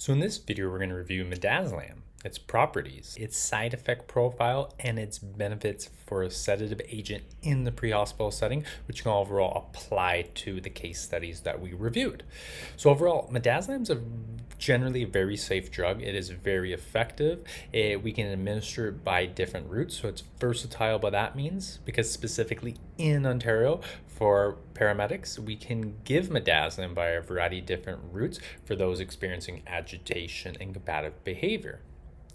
So in this video, we're going to review midazolam, its properties, its side effect profile, and its benefits for a sedative agent in the pre-hospital setting, which can overall apply to the case studies that we reviewed. So overall, midazolam is a generally a very safe drug. It is very effective. We can administer it by different routes, so it's versatile by that means, because specifically in Ontario, for paramedics, we can give midazolam by a variety of different routes for those experiencing agitation and combative behavior.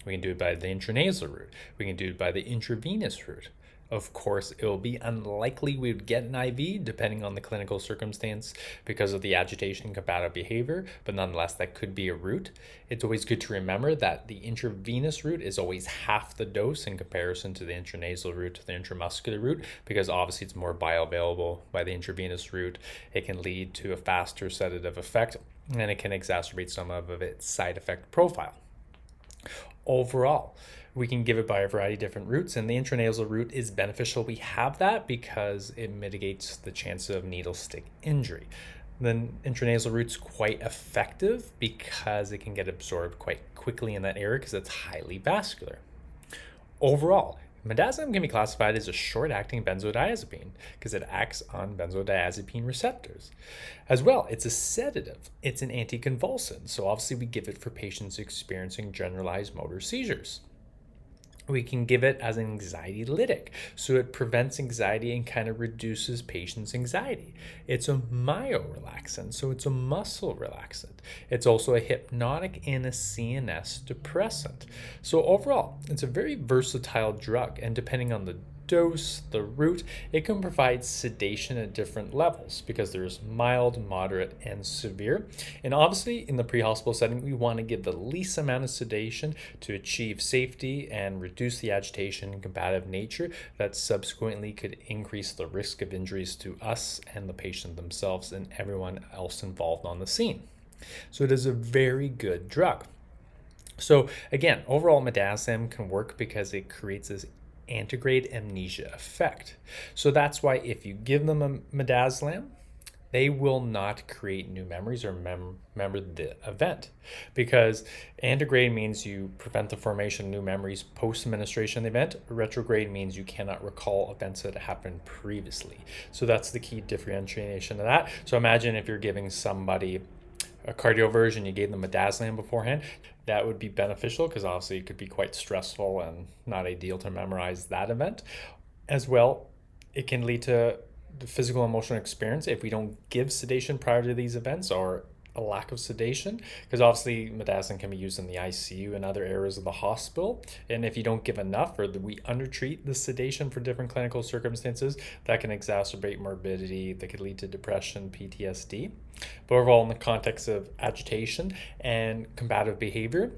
We can do it by the intranasal route. We can do it by the intravenous route. Of course, it will be unlikely we would get an IV depending on the clinical circumstance because of the agitation and combative behavior, but nonetheless, that could be a route. It's always good to remember that the intravenous route is always half the dose in comparison to the intranasal route to the intramuscular route, because obviously it's more bioavailable by the intravenous route. It can lead to a faster sedative effect, and it can exacerbate some of its side effect profile. Overall, we can give it by a variety of different routes, and the intranasal route is beneficial. We have that because it mitigates the chance of needle stick injury. The intranasal route's quite effective because it can get absorbed quite quickly in that area because it's highly vascular. Overall, midazolam can be classified as a short-acting benzodiazepine because it acts on benzodiazepine receptors. As well, it's a sedative. It's an anticonvulsant, so obviously we give it for patients experiencing generalized motor seizures. We can give it as an anxiolytic, so it prevents anxiety and kind of reduces patients' anxiety. It's a myorelaxant, so it's a muscle relaxant. It's also a hypnotic and a CNS depressant. So overall, it's a very versatile drug, and depending on the dose, the route, it can provide sedation at different levels because there's mild, moderate, and severe. And obviously, in the pre-hospital setting, we want to give the least amount of sedation to achieve safety and reduce the agitation and combative nature that subsequently could increase the risk of injuries to us and the patient themselves and everyone else involved on the scene. So it is a very good drug. So again, overall, midazolam can work because it creates this antegrade amnesia effect. So that's why if you give them a midazolam, they will not create new memories or remember the event, because antegrade means you prevent the formation of new memories post-administration of the event. Retrograde means you cannot recall events that happened previously. So that's the key differentiation of that. So imagine if you're giving somebody a cardioversion, you gave them midazolam beforehand, that would be beneficial because obviously it could be quite stressful and not ideal to memorize that event. As well, it can lead to the physical and emotional experience if we don't give sedation prior to these events, or a lack of sedation, because obviously midazolam can be used in the ICU and other areas of the hospital, and if you don't give enough or we undertreat the sedation for different clinical circumstances, that can exacerbate morbidity, that could lead to depression, PTSD. But overall, in the context of agitation and combative behavior,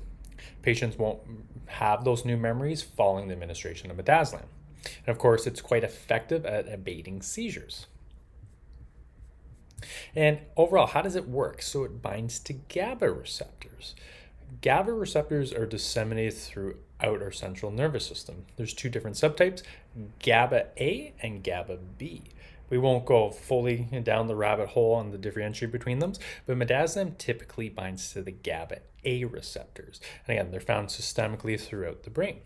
patients won't have those new memories following the administration of midazolam. And of course, it's quite effective at abating seizures. And overall, how does it work? So it binds to GABA receptors. GABA receptors are disseminated throughout our central nervous system. There's two different subtypes, GABA A and GABA B. We won't go fully down the rabbit hole on the differentiation between them, but midazolam typically binds to the GABA A receptors. And again, they're found systemically throughout the brain.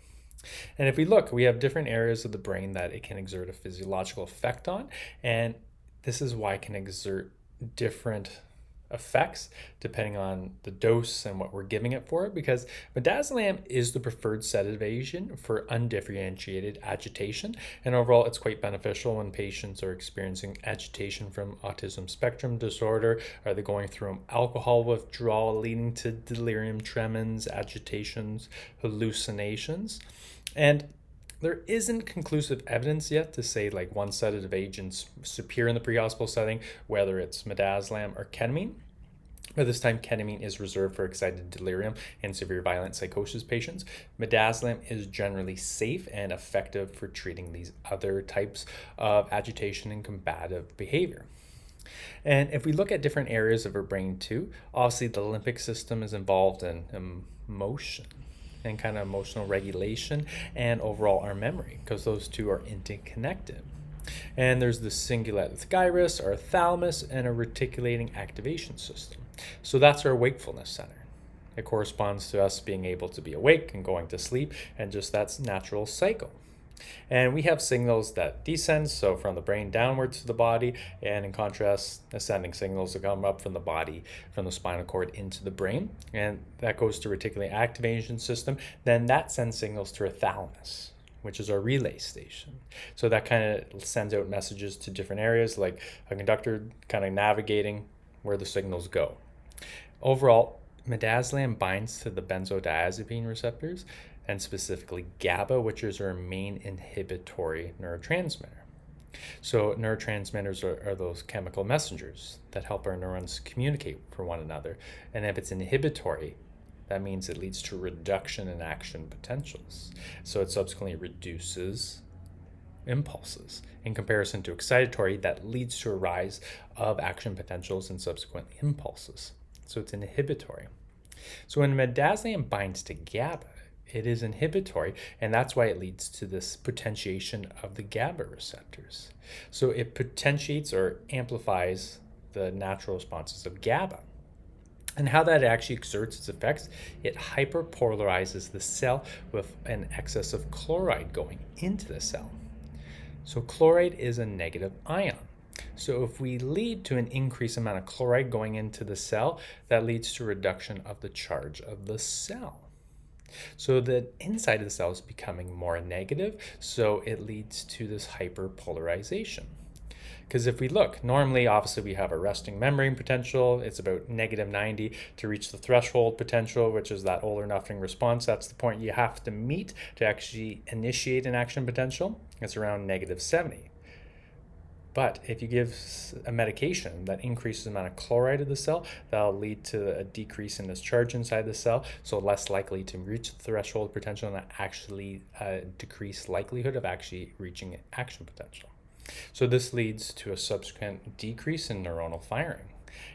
And if we look, we have different areas of the brain that it can exert a physiological effect on, and this is why it can exert different effects depending on the dose and what we're giving it for, because midazolam is the preferred sedative agent for undifferentiated agitation, and overall it's quite beneficial when patients are experiencing agitation from autism spectrum disorder. Are they going through alcohol withdrawal leading to delirium tremens, agitations, hallucinations? And there isn't conclusive evidence yet to say like one sedative agent's superior in the pre-hospital setting, whether it's midazolam or ketamine. But this time, ketamine is reserved for excited delirium and severe violent psychosis patients. Midazolam is generally safe and effective for treating these other types of agitation and combative behavior. And if we look at different areas of our brain too, obviously the limbic system is involved in emotion and kind of emotional regulation and overall our memory, because those two are interconnected. And there's the cingulate gyrus, our thalamus, and a reticulating activation system. So that's our wakefulness center. It corresponds to us being able to be awake and going to sleep, and just that's natural cycle. And we have signals that descend, so from the brain downwards to the body, and in contrast, ascending signals that come up from the body, from the spinal cord into the brain, and that goes to reticular activation system. Then that sends signals to our thalamus, which is our relay station. So that kind of sends out messages to different areas, like a conductor kind of navigating where the signals go. Overall, midazolam binds to the benzodiazepine receptors, and specifically GABA, which is our main inhibitory neurotransmitter. So neurotransmitters are those chemical messengers that help our neurons communicate for one another. And if it's inhibitory, that means it leads to reduction in action potentials. So it subsequently reduces impulses. In comparison to excitatory, that leads to a rise of action potentials and subsequent impulses. So it's inhibitory. So when midazolam binds to GABA, it is inhibitory, and that's why it leads to this potentiation of the GABA receptors. So it potentiates or amplifies the natural responses of GABA. And how that actually exerts its effects, it hyperpolarizes the cell with an excess of chloride going into the cell. So chloride is a negative ion. So if we lead to an increased amount of chloride going into the cell, that leads to reduction of the charge of the cell. So the inside of the cell is becoming more negative, so it leads to this hyperpolarization. Because if we look, normally, obviously, we have a resting membrane potential. It's about -90 to reach the threshold potential, which is that all or nothing response. That's the point you have to meet to actually initiate an action potential. It's around -70. But if you give a medication that increases the amount of chloride of the cell, that'll lead to a decrease in this charge inside the cell, so less likely to reach the threshold potential and actually decreased likelihood of actually reaching action potential. So this leads to a subsequent decrease in neuronal firing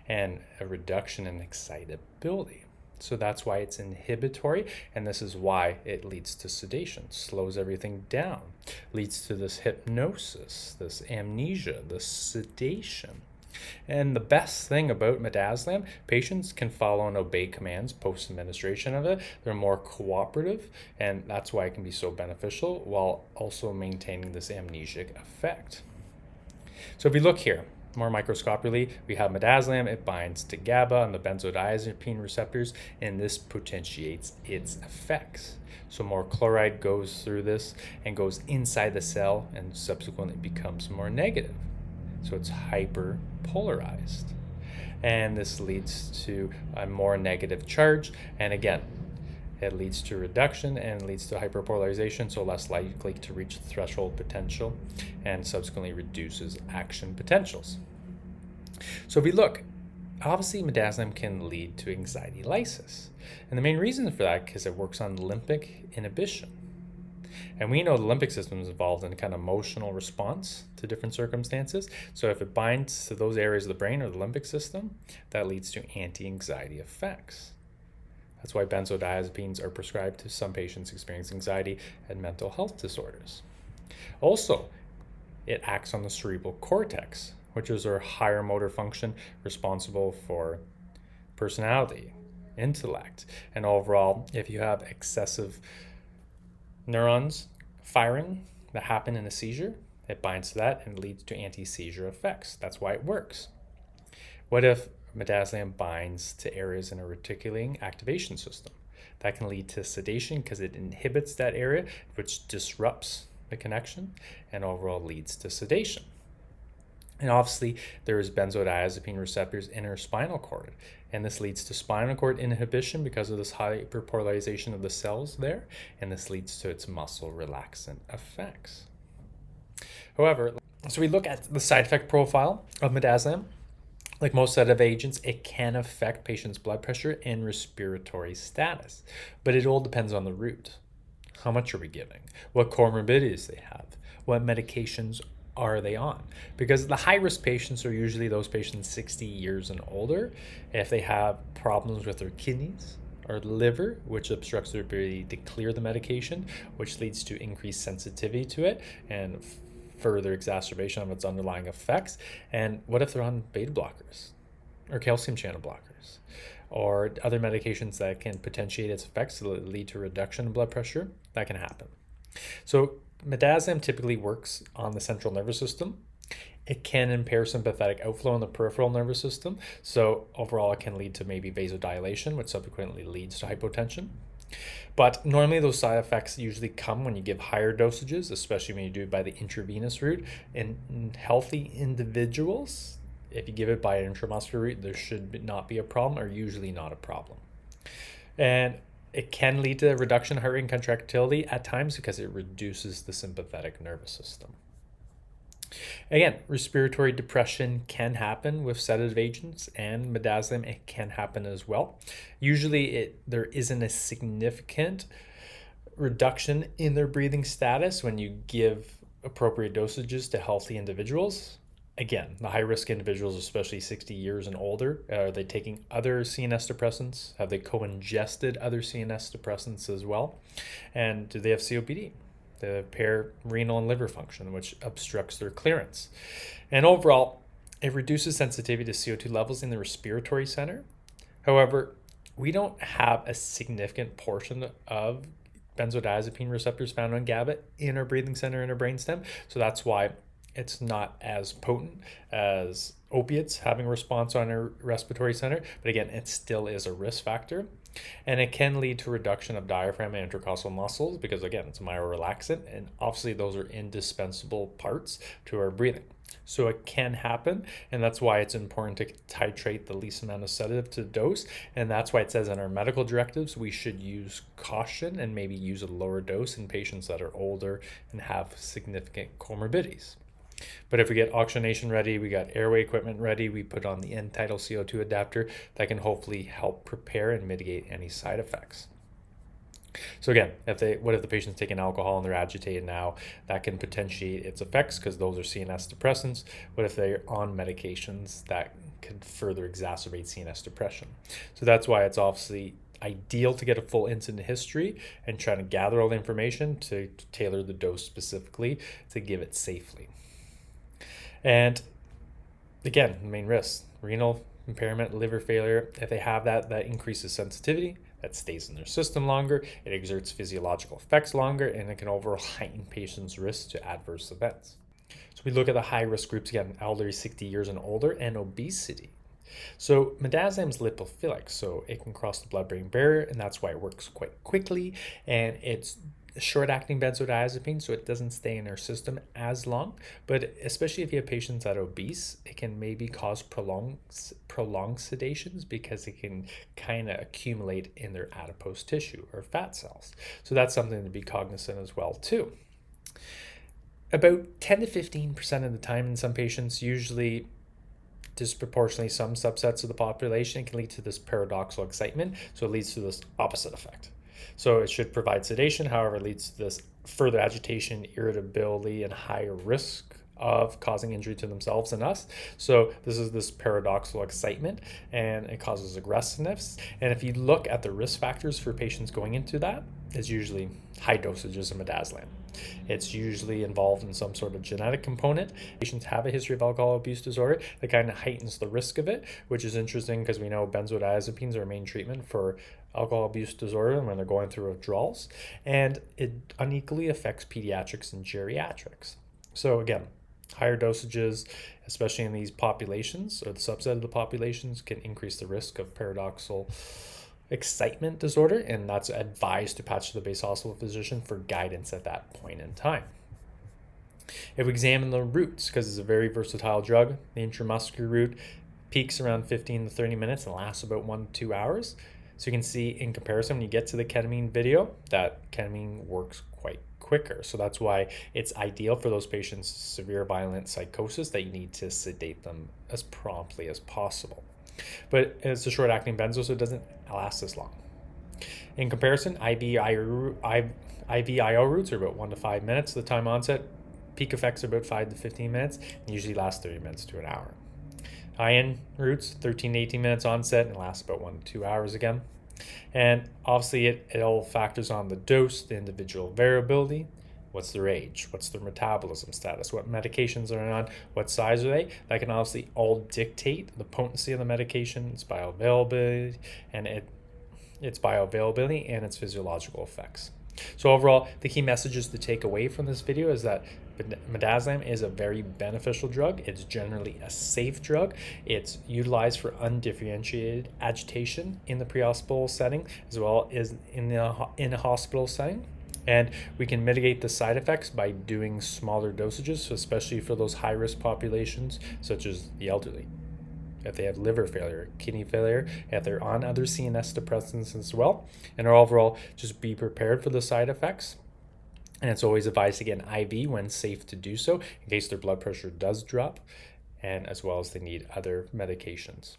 and a reduction in excitability. So that's why it's inhibitory, and this is why it leads to sedation, slows everything down, leads to this hypnosis, this amnesia, this sedation. And the best thing about midazolam, patients can follow and obey commands post-administration of it. They're more cooperative, and that's why it can be so beneficial while also maintaining this amnesic effect. So if we look here, more microscopically, we have midazolam. It binds to GABA and the benzodiazepine receptors, and this potentiates its effects. So more chloride goes through this and goes inside the cell and subsequently becomes more negative. So it's hyperpolarized. And this leads to a more negative charge. And again, it leads to reduction and leads to hyperpolarization, so less likely to reach the threshold potential, and subsequently reduces action potentials. So if we look, obviously midazolam can lead to anxiety lysis. And the main reason for that is because it works on limbic inhibition. And we know the limbic system is involved in kind of emotional response to different circumstances. So if it binds to those areas of the brain or the limbic system, that leads to anti-anxiety effects. That's why benzodiazepines are prescribed to some patients experiencing anxiety and mental health disorders. Also, it acts on the cerebral cortex, which is our higher motor function responsible for personality, intellect, and overall, if you have excessive neurons firing that happen in a seizure, it binds to that and leads to anti-seizure effects. That's why it works. What if midazolam binds to areas in a reticular activation system? That can lead to sedation because it inhibits that area, which disrupts the connection and overall leads to sedation. And obviously, there is benzodiazepine receptors in our spinal cord, and this leads to spinal cord inhibition because of this hyperpolarization of the cells there, and this leads to its muscle relaxant effects. However, so we look at the side effect profile of midazolam. Like most sedative agents, it can affect patients' blood pressure and respiratory status, but it all depends on the route. How much are we giving? What comorbidities they have? What medications are they on? Because the high-risk patients are usually those patients 60 years and older. If they have problems with their kidneys or liver, which obstructs their ability to clear the medication, which leads to increased sensitivity to it and further exacerbation of its underlying effects. And what if they're on beta blockers or calcium channel blockers? or other medications that can potentiate its effects to lead to reduction in blood pressure, that can happen. So midazolam typically works on the central nervous system. It can impair sympathetic outflow in the peripheral nervous system. So overall, it can lead to maybe vasodilation, which subsequently leads to hypotension. But normally those side effects usually come when you give higher dosages, especially when you do it by the intravenous route. In healthy individuals, if you give it by an intramuscular route, there should not be a problem, or usually not a problem. And it can lead to a reduction in heart rate and contractility at times because it reduces the sympathetic nervous system. Again, respiratory depression can happen with sedative agents, and midazolam, it can happen as well. Usually there isn't a significant reduction in their breathing status when you give appropriate dosages to healthy individuals. Again, the high-risk individuals, especially 60 years and older, are they taking other CNS depressants? Have they co-ingested other CNS depressants as well? And do they have COPD? They impair renal and liver function, which obstructs their clearance. And overall, it reduces sensitivity to CO2 levels in the respiratory center. However, we don't have a significant portion of benzodiazepine receptors found on GABA in our breathing center and our brainstem. So that's why it's not as potent as opiates having a response on our respiratory center. But again, it still is a risk factor. And it can lead to reduction of diaphragm and intercostal muscles because, again, it's a myorelaxant. And obviously, those are indispensable parts to our breathing. So it can happen, and that's why it's important to titrate the least amount of sedative to dose. And that's why it says in our medical directives we should use caution and maybe use a lower dose in patients that are older and have significant comorbidities. But if we get oxygenation ready, we got airway equipment ready, we put on the end-tidal CO2 adapter that can hopefully help prepare and mitigate any side effects. So again, what if the patient's taking alcohol and they're agitated now? That can potentiate its effects because those are CNS depressants. What if they're on medications that could further exacerbate CNS depression? So that's why it's obviously ideal to get a full incident history and try to gather all the information to tailor the dose specifically to give it safely. And again, the main risks: renal impairment, liver failure. If they have that increases sensitivity, that stays in their system longer, it exerts physiological effects longer, and it can overall heighten patients' risk to adverse events. So we look at the high-risk groups again: elderly 60 years and older, and obesity. So midazolam is lipophilic, so it can cross the blood-brain barrier, and that's why it works quite quickly, and it's short-acting benzodiazepine, so it doesn't stay in our system as long. But especially if you have patients that are obese, it can maybe cause prolonged sedations because it can kind of accumulate in their adipose tissue or fat cells. So that's something to be cognizant as well too. About 10 to 15% of the time in some patients, usually disproportionately some subsets of the population, it can lead to this paradoxical excitement. So it leads to this opposite effect. So it should provide sedation, however, it leads to this further agitation, irritability, and higher risk of causing injury to themselves and us. So this is this paradoxical excitement, and it causes aggressiveness. And if you look at the risk factors for patients going into that, it's usually high dosages of midazolam. It's usually involved in some sort of genetic component. Patients have a history of alcohol abuse disorder that kind of heightens the risk of it, which is interesting because we know benzodiazepines are a main treatment for alcohol abuse disorder when they're going through withdrawals, and it unequally affects pediatrics and geriatrics. So again, higher dosages, especially in these populations or the subset of the populations, can increase the risk of paradoxical excitement disorder, and that's advised to patch to the base hospital physician for guidance at that point in time. If we examine the routes, because it's a very versatile drug, the intramuscular route peaks around 15 to 30 minutes and lasts about 1 to 2 hours. So you can see in comparison, when you get to the ketamine video, that ketamine works quite quicker. So that's why it's ideal for those patients with severe violent psychosis that you need to sedate them as promptly as possible. But it's a short-acting benzo, so it doesn't last as long. In comparison, IVIO routes are about 1 to 5 minutes. The time onset, peak effects are about 5 to 15 minutes, and usually last 30 minutes to an hour. IN routes, 13 to 18 minutes onset, and lasts about 1 to 2 hours again. And obviously it all factors on the dose, the individual variability, what's their age, what's their metabolism status, what medications are on, what size are they. That can obviously all dictate the potency of the medication, its bioavailability, and its physiological effects. So overall, the key messages to take away from this video is that midazolam is a very beneficial drug. It's generally a safe drug. It's utilized for undifferentiated agitation in the pre-hospital setting as well as in a hospital setting. And we can mitigate the side effects by doing smaller dosages, especially for those high-risk populations such as the elderly. If they have liver failure, kidney failure, if they're on other CNS depressants as well. And overall, just be prepared for the side effects. And it's always advised to get an IV when safe to do so in case their blood pressure does drop, and as well as they need other medications.